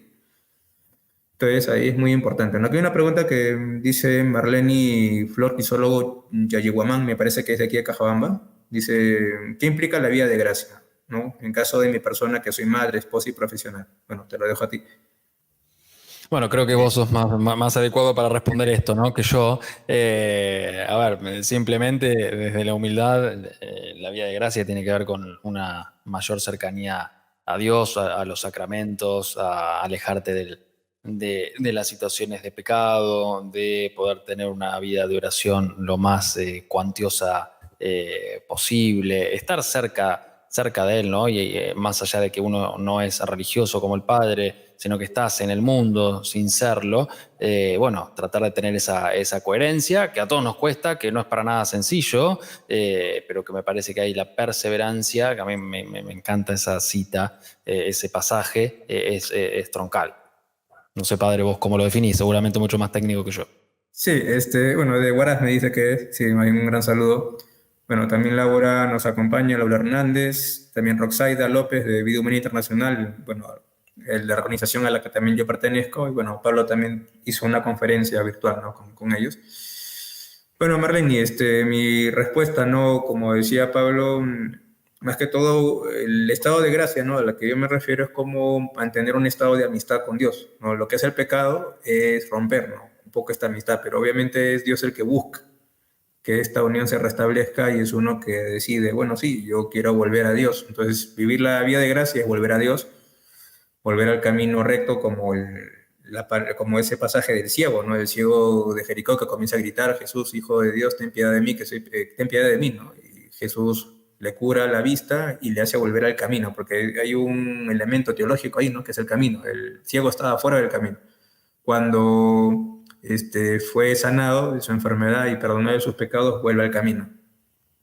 Entonces ahí es muy importante. ¿No? Aquí hay una pregunta que dice Marlene Flor, quisólogo Yayeguamán, me parece que es de aquí de Cajabamba. Dice, ¿qué implica la vía de gracia? ¿No? En caso de mi persona, que soy madre, esposa y profesional. Bueno, te lo dejo a ti. Bueno, creo que vos sos más adecuado para responder esto, ¿no? Que yo. A ver, simplemente desde la humildad, la vía de gracia tiene que ver con una mayor cercanía a Dios, a los sacramentos, a alejarte de las situaciones de pecado, de poder tener una vida de oración lo más cuantiosa posible, estar cerca de Él, ¿no? Y más allá de que uno no es religioso como el Padre, sino que estás en el mundo sin serlo, bueno, tratar de tener esa coherencia que a todos nos cuesta, que no es para nada sencillo, pero que me parece que hay la perseverancia, que a mí me encanta esa cita, ese pasaje, es troncal. No sé, padre, vos cómo lo definís, seguramente mucho más técnico que yo. Sí, bueno, de Huaraz me dice que es, sí, más bien un gran saludo. Bueno, también Laura nos acompaña, Laura Hernández, también Roxaida López de Vida Humana Internacional, bueno, la organización a la que también yo pertenezco, y bueno, Pablo también hizo una conferencia virtual, ¿no? con ellos. Bueno, Marlene, mi respuesta, ¿no? Como decía Pablo, más que todo, el estado de gracia, ¿no? A la que yo me refiero es como mantener un estado de amistad con Dios, ¿no? Lo que es el pecado es romper, ¿no? Un poco esta amistad, pero obviamente es Dios el que busca que esta unión se restablezca y es uno que decide, bueno, sí, yo quiero volver a Dios. Entonces, vivir la vida de gracia es volver a Dios, volver al camino recto como como ese pasaje del ciego, ¿no? El ciego de Jericó que comienza a gritar, Jesús, Hijo de Dios, ten piedad de mí, ten piedad de mí, ¿no? Y Jesús le cura la vista y le hace volver al camino, porque hay un elemento teológico ahí, ¿no? Que es el camino. El ciego estaba fuera del camino. Cuando fue sanado de su enfermedad y perdonado de sus pecados, vuelve al camino,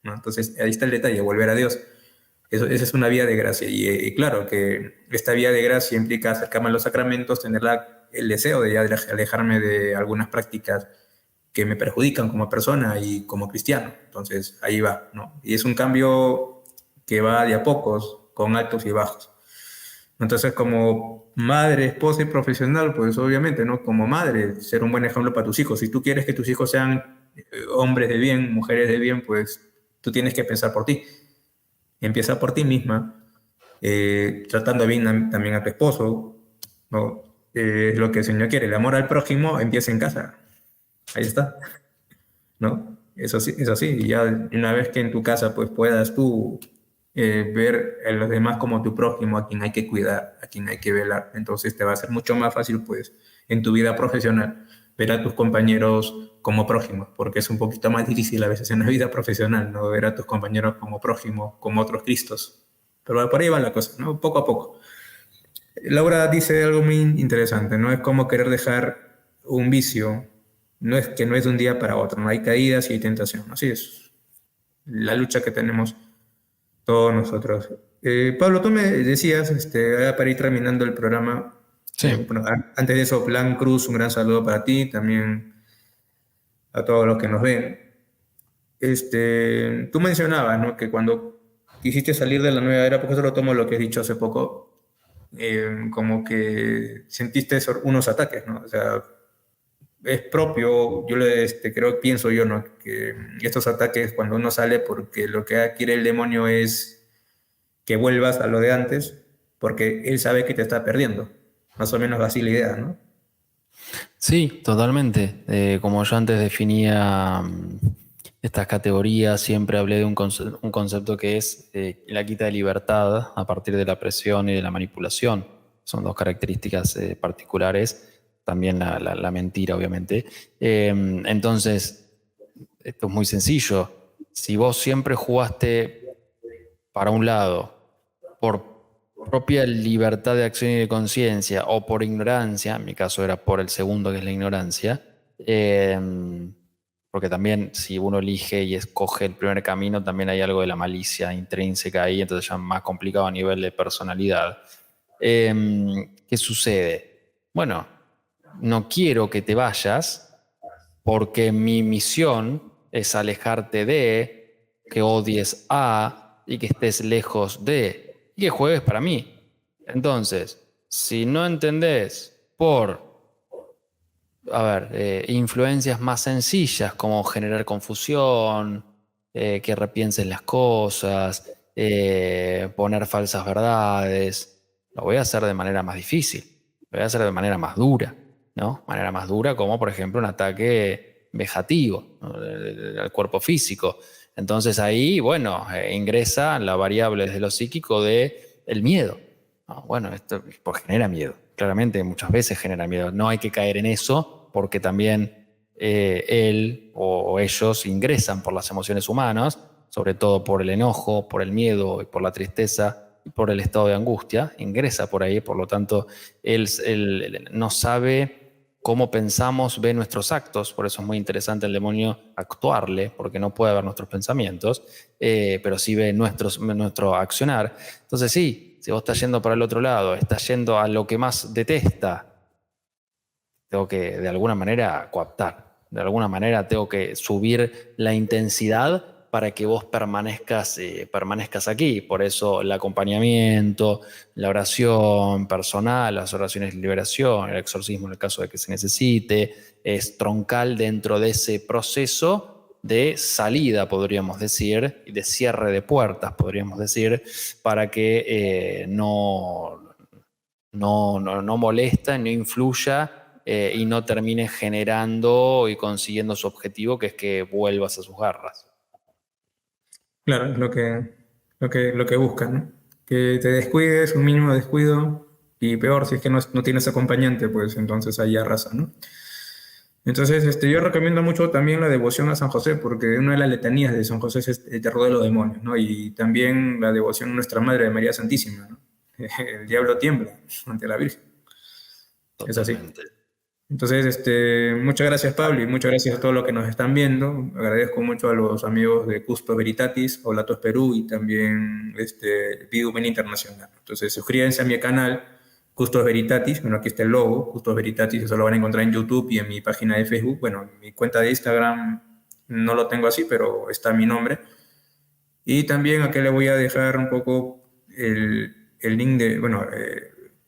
¿no? Entonces, ahí está el detalle, volver a Dios. Esa es una vía de gracia. Y claro que esta vía de gracia implica acercarme a los sacramentos, tener el deseo de ya alejarme de algunas prácticas que me perjudican como persona y como cristiano. Entonces, ahí va, ¿no? Y es un cambio que va de a pocos, con altos y bajos. Entonces, como madre, esposa y profesional, pues obviamente, ¿no? Como madre, ser un buen ejemplo para tus hijos. Si tú quieres que tus hijos sean hombres de bien, mujeres de bien, pues tú tienes que pensar por ti. Empieza por ti misma, tratando bien también a tu esposo, ¿no? Es lo que el Señor quiere. El amor al prójimo empieza en casa. Ahí está, ¿no? Eso sí, eso sí. Y ya una vez que en tu casa pues puedas tú ver a los demás como tu prójimo, a quien hay que cuidar, a quien hay que velar, entonces te va a ser mucho más fácil pues en tu vida profesional ver a tus compañeros como prójimos, porque es un poquito más difícil a veces en la vida profesional, ¿no? Ver a tus compañeros como prójimos, como otros Cristos. Pero por ahí va la cosa, ¿no? Poco a poco. Laura dice algo muy interesante, ¿no? Es como querer dejar un vicio, no es de un día para otro, no hay caídas y hay tentación, así es la lucha que tenemos todos nosotros. Pablo, tú me decías, para ir terminando el programa, Sí. bueno, antes de eso, Plan Cruz, un gran saludo para ti, también a todos los que nos ven. Tú mencionabas, ¿no? Que cuando quisiste salir de la nueva era, porque eso lo tomo lo que has dicho hace poco, como que sentiste unos ataques, ¿no? O sea, es propio, pienso yo, ¿no? Que estos ataques cuando uno sale porque lo que quiere el demonio es que vuelvas a lo de antes, porque él sabe que te está perdiendo. Más o menos así la idea, ¿no? Sí, totalmente. Como yo antes definía estas categorías, siempre hablé de un concepto que es la quita de libertad a partir de la presión y de la manipulación. Son dos características particulares. También la mentira, obviamente. Entonces, esto es muy sencillo. Si vos siempre jugaste para un lado por propia libertad de acción y de conciencia o por ignorancia, en mi caso era por el segundo que es la ignorancia, eh, porque también si uno elige y escoge el primer camino, también hay algo de la malicia intrínseca ahí, entonces ya más complicado a nivel de personalidad. ¿Qué sucede? Bueno, no quiero que te vayas porque mi misión es alejarte de, que odies a y que estés lejos de y que juegues para mí. Entonces, si no entendés por, influencias más sencillas como generar confusión, que repienses las cosas, poner falsas verdades, lo voy a hacer de manera más difícil, lo voy a hacer de manera más dura, ¿no? Manera más dura como, por ejemplo, un ataque vejativo, ¿no? Al cuerpo físico. Entonces ahí, bueno, ingresa la variable desde lo psíquico de el miedo. No, bueno, esto pues, genera miedo. Claramente muchas veces genera miedo. No hay que caer en eso porque también él o ellos ingresan por las emociones humanas, sobre todo por el enojo, por el miedo y por la tristeza y por el estado de angustia. Ingresa por ahí, por lo tanto, él no sabe cómo pensamos, ve nuestros actos. Por eso es muy interesante el demonio actuarle, porque no puede ver nuestros pensamientos, pero sí ve nuestro accionar. Entonces sí, si vos estás yendo para el otro lado, estás yendo a lo que más detesta, tengo que de alguna manera coaptar, de alguna manera tengo que subir la intensidad para que vos permanezcas aquí. Por eso el acompañamiento, la oración personal, las oraciones de liberación, el exorcismo en el caso de que se necesite, es troncal dentro de ese proceso de salida, podríamos decir, y de cierre de puertas, podríamos decir, para que no molesta, no influya y no termine generando y consiguiendo su objetivo, que es que vuelvas a sus garras. Claro, es lo que buscan, ¿no? Que te descuides, un mínimo descuido, y peor, si es que no tienes acompañante, pues entonces ahí arrasa, ¿no? Entonces, yo recomiendo mucho también la devoción a San José, porque una de las letanías de San José es el terror de los demonios, ¿no? Y también la devoción a Nuestra Madre de María Santísima, ¿no? El diablo tiembla ante la Virgen. Es así. Totalmente. Entonces, muchas gracias, Pablo, y muchas gracias a todos los que nos están viendo. Agradezco mucho a los amigos de Custos Veritatis, Olatos Perú y también Bidumen Internacional. Entonces, suscríbanse a mi canal, Custos Veritatis. Bueno, aquí está el logo, Custos Veritatis. Eso lo van a encontrar en YouTube y en mi página de Facebook. Bueno, en mi cuenta de Instagram no lo tengo así, pero está mi nombre. Y también aquí le voy a dejar un poco el link de, bueno,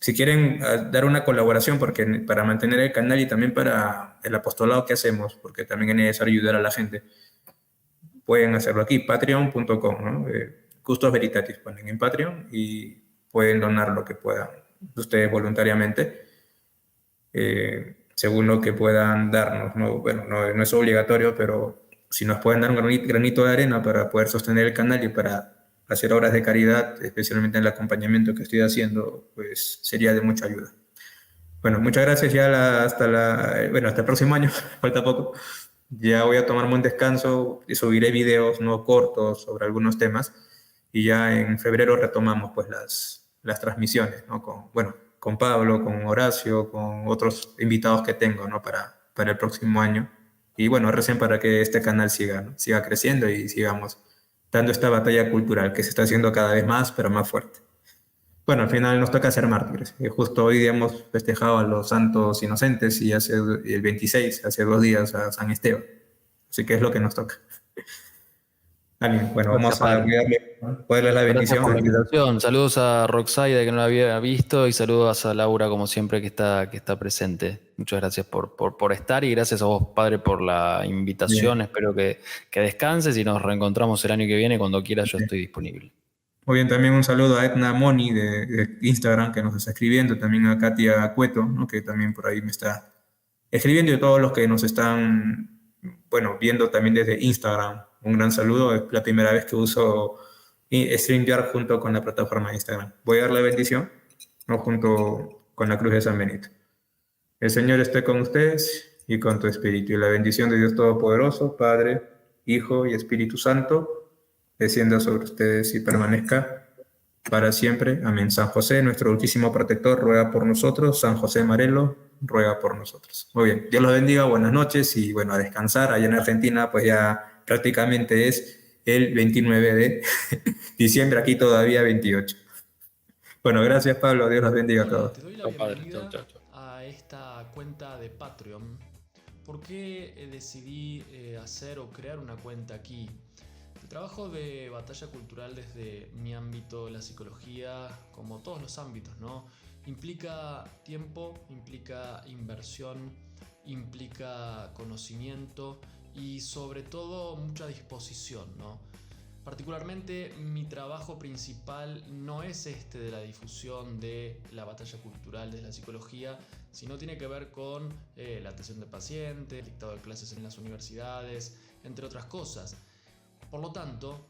si quieren dar una colaboración porque, para mantener el canal y también para el apostolado que hacemos, porque también es necesario ayudar a la gente, pueden hacerlo aquí, patreon.com, ¿no? Custos Veritatis ponen en Patreon y pueden donar lo que puedan ustedes voluntariamente, según lo que puedan darnos, ¿no? Bueno, no es obligatorio, pero si nos pueden dar un granito de arena para poder sostener el canal y para hacer obras de caridad, especialmente en el acompañamiento que estoy haciendo, pues sería de mucha ayuda. Bueno, muchas gracias ya hasta el próximo año, falta poco. Ya voy a tomarme un descanso y subiré videos no cortos sobre algunos temas y ya en febrero retomamos pues las transmisiones, ¿no? Con Pablo, con Horacio, con otros invitados que tengo, ¿no? Para el próximo año. Y bueno, recién para que este canal siga, ¿no? Siga creciendo y sigamos dando esta batalla cultural que se está haciendo cada vez más, pero más fuerte. Bueno, al final nos toca ser mártires. Justo hoy día hemos festejado a los santos inocentes y el 26, hace 2 días, a San Esteban. Así que es lo que nos toca. Alguien, bueno, Gracias, vamos a padre. darle la Gracias bendición. por la invitación. Saludos a Roxaida, que no la había visto, y saludos a Laura, como siempre, que está presente. Muchas gracias por estar, y gracias a vos, padre, por la invitación. Bien, Espero que descanses y nos reencontramos el año que viene. Cuando quieras, yo bien. estoy disponible. Muy bien, también un saludo a Edna Moni de Instagram, que nos está escribiendo, también a Katia Cueto, ¿no? Que también por ahí me está escribiendo, y a todos los que nos están, bueno, viendo también desde Instagram. Un gran saludo, es la primera vez que uso StreamYard junto con la plataforma de Instagram. Voy a dar la bendición, ¿no? Junto con la cruz de San Benito. El Señor esté con ustedes y con tu espíritu, y la bendición de Dios Todopoderoso, Padre, Hijo y Espíritu Santo, descienda sobre ustedes y permanezca para siempre. Amén. San José, nuestro dulcísimo protector, ruega por nosotros. San José Marelo, ruega por nosotros. Muy bien, Dios los bendiga, buenas noches y bueno, a descansar. Allá en Argentina pues ya prácticamente es el 29 de diciembre, aquí todavía 28. Bueno, gracias Pablo, Dios los bendiga a todos. Te doy la Chao, padre. Chao, bienvenida chao, chao. a esta cuenta de Patreon. ¿Por qué decidí hacer o crear una cuenta aquí? El trabajo de batalla cultural desde mi ámbito, la psicología, como todos los ámbitos, ¿no? Implica tiempo, implica inversión, implica conocimiento y sobre todo mucha disposición, ¿no? Particularmente mi trabajo principal no es este de la difusión de la batalla cultural de la psicología, sino tiene que ver con la atención de pacientes, el dictado de clases en las universidades, entre otras cosas. Por lo tanto,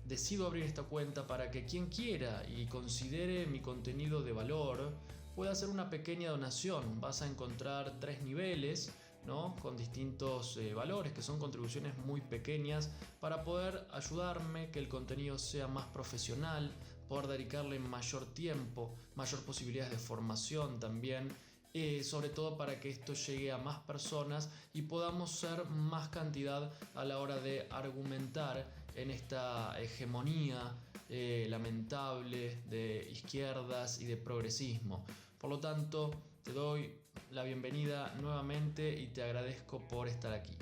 decido abrir esta cuenta para que quien quiera y considere mi contenido de valor pueda hacer una pequeña donación. Vas a encontrar 3 niveles, ¿no? Con distintos valores, que son contribuciones muy pequeñas para poder ayudarme, que el contenido sea más profesional, poder dedicarle mayor tiempo, mayor posibilidades de formación también, sobre todo para que esto llegue a más personas y podamos ser más cantidad a la hora de argumentar en esta hegemonía lamentable de izquierdas y de progresismo. Por lo tanto, te doy la bienvenida nuevamente y te agradezco por estar aquí.